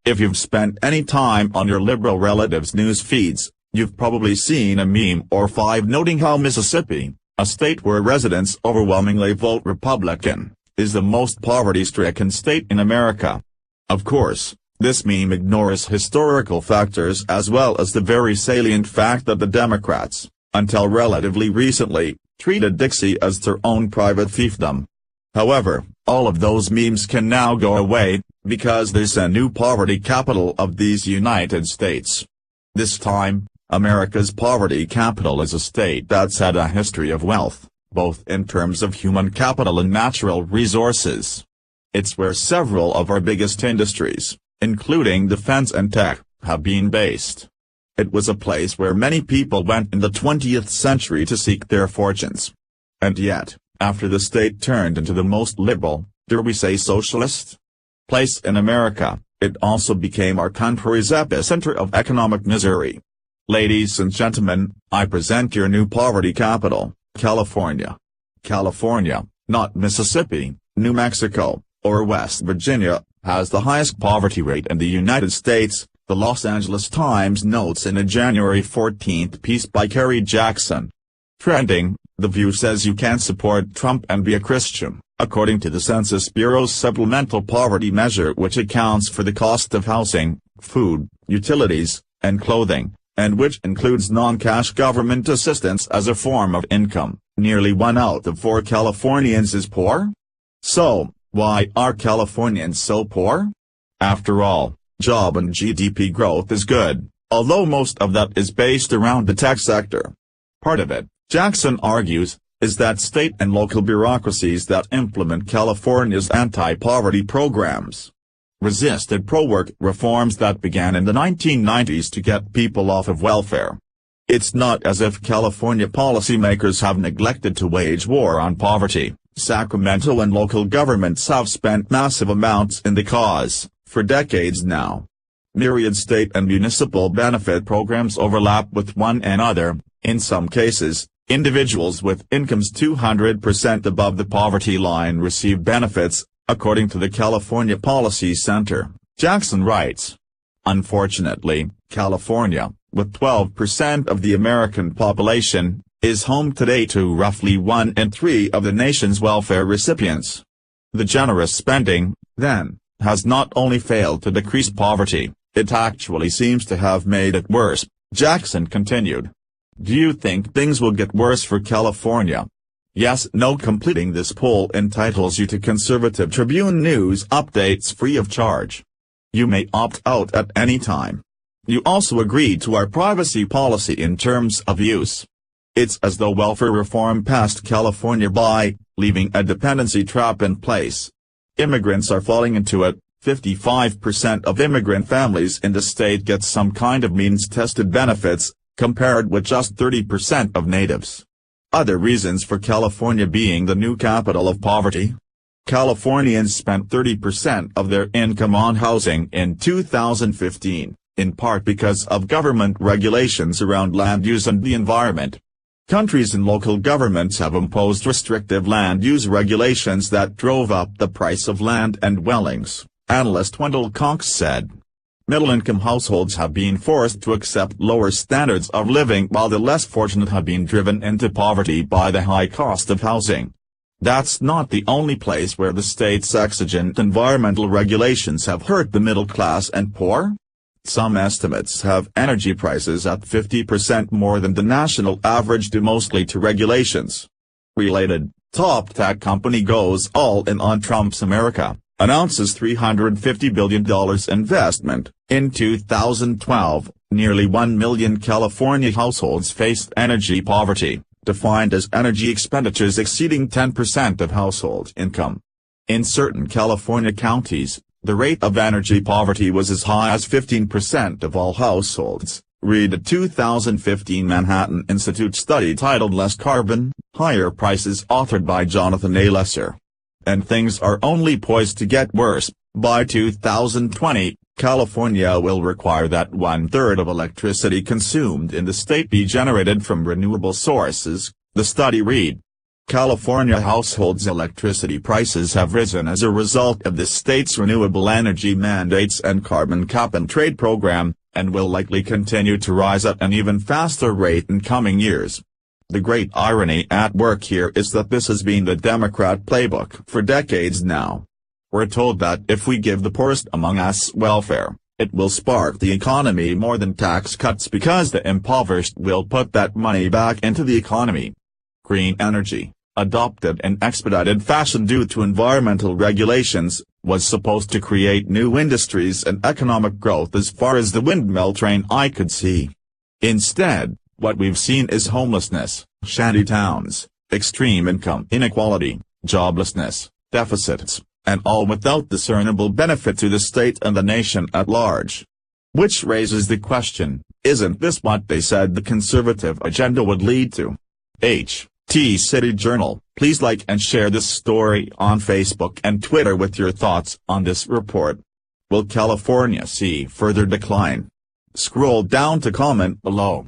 If you've spent any time on your liberal relatives' news feeds, you've probably seen a meme or five noting how Mississippi, a state where residents overwhelmingly vote Republican, is the most poverty-stricken state in America. Of course, this meme ignores historical factors as well as the very salient fact that the Democrats, until relatively recently, treated Dixie as their own private fiefdom. However, all of those memes can now go away, because there's a new poverty capital of these United States. This time, America's poverty capital is a state that's had a history of wealth, both in terms of human capital and natural resources. It's where several of our biggest industries, including defense and tech, have been based. It was a place where many people went in the 20th century to seek their fortunes. And yet, after the state turned into the most liberal, dare we say socialist, place in America, it also became our country's epicenter of economic misery. Ladies and gentlemen, I present your new poverty capital, California. California, not Mississippi, New Mexico, or West Virginia, has the highest poverty rate in the United States, the Los Angeles Times notes in a January 14 piece by Kerry Jackson. Trending, The View says you can't support Trump and be a Christian, according to the Census Bureau's supplemental poverty measure, which accounts for the cost of housing, food, utilities, and clothing, and which includes non-cash government assistance as a form of income. Nearly 1 out of 4 Californians is poor? So, why are Californians so poor? After all, job and GDP growth is good, although most of that is based around the tech sector. Part of it, Jackson argues, is that state and local bureaucracies that implement California's anti-poverty programs resisted pro-work reforms that began in the 1990s to get people off of welfare. It's not as if California policymakers have neglected to wage war on poverty. Sacramento and local governments have spent massive amounts in the cause, for decades now. Myriad state and municipal benefit programs overlap with one another. In some cases, individuals with incomes 200% above the poverty line receive benefits, according to the California Policy Center. Jackson writes. Unfortunately, California, with 12% of the American population, is home today to roughly 1 in 3 of the nation's welfare recipients. The generous spending, then, has not only failed to decrease poverty, it actually seems to have made it worse, Jackson continued. Do you think things will get worse for California? Yes, no. Completing this poll entitles you to Conservative Tribune News updates free of charge. You may opt out at any time. You also agreed to our privacy policy in terms of use. It's as though welfare reform passed California by, leaving a dependency trap in place. Immigrants are falling into it. 55% of immigrant families in the state get some kind of means-tested benefits, compared with just 30% of natives. Other reasons for California being the new capital of poverty? Californians spent 30% of their income on housing in 2015, in part because of government regulations around land use and the environment. Countries and local governments have imposed restrictive land use regulations that drove up the price of land and dwellings, analyst Wendell Cox said. Middle-income households have been forced to accept lower standards of living while the less fortunate have been driven into poverty by the high cost of housing. That's not the only place where the state's exigent environmental regulations have hurt the middle class and poor. Some estimates have energy prices at 50% more than the national average due mostly to regulations. Related, top tech company goes all in on Trump's America, announces $350 billion investment. In 2012, nearly 1 million California households faced energy poverty, defined as energy expenditures exceeding 10% of household income. In certain California counties, the rate of energy poverty was as high as 15% of all households, read a 2015 Manhattan Institute study titled Less Carbon, Higher Prices, authored by Jonathan A. Lesser. And things are only poised to get worse. By 2020, California will require that 1/3 of electricity consumed in the state be generated from renewable sources, the study read. California households' electricity prices have risen as a result of the state's renewable energy mandates and carbon cap-and-trade program, and will likely continue to rise at an even faster rate in coming years. The great irony at work here is that this has been the Democrat playbook for decades now. We're told that if we give the poorest among us welfare, it will spark the economy more than tax cuts because the impoverished will put that money back into the economy. Green energy, adopted in expedited fashion due to environmental regulations, was supposed to create new industries and economic growth as far as the windmill train eye could see. Instead, what we've seen is homelessness, shanty towns, extreme income inequality, joblessness, deficits, and all without discernible benefit to the state and the nation at large. Which raises the question, isn't this what they said the conservative agenda would lead to? T City Journal, please like and share this story on Facebook and Twitter with your thoughts on this report. Will California see further decline? Scroll down to comment below.